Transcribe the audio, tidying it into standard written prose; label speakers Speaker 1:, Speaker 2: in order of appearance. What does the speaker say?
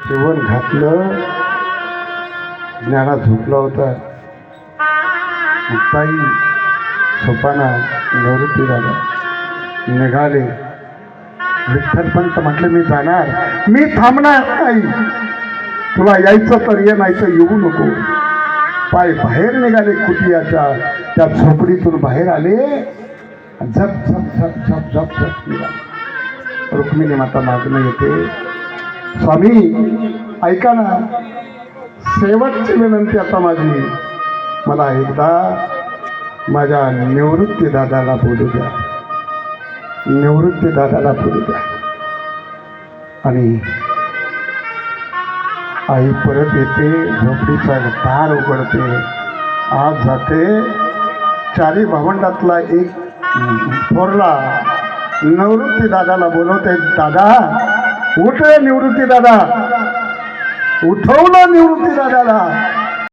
Speaker 1: जेवण घातलं, ज्ञाना झोपला होता. मुक्ताई सोपाना निवृत्ती दादा निघाले. विठ्ठलपंत म्हटले मी जाणार, मी थांबणार नाही, तुला यायचं तर ये, नाही तर येऊ नको. पाय बाहेर निघाले कुटियाच्या, त्या झोपडीतून बाहेर आले. झप झप झप झप झप झप निघाले. रुक्मिणी माता मागणं येते, स्वामी ऐका ना, शेवटची विनंती आता माझी, मला एकदा माझ्या निवृत्ती दादाला बोलू द्या, निवृत्ती दादाला बोलू द्या. आणि आई परत येते, झोपडीचा दार उघडते, आत जाते. चारी भावंडातला एक थोरला निवृत्ती दादाला बोलवते, दादा उठ रे निवृत्ती दादा. उठवलं निवृत्ती दादाला.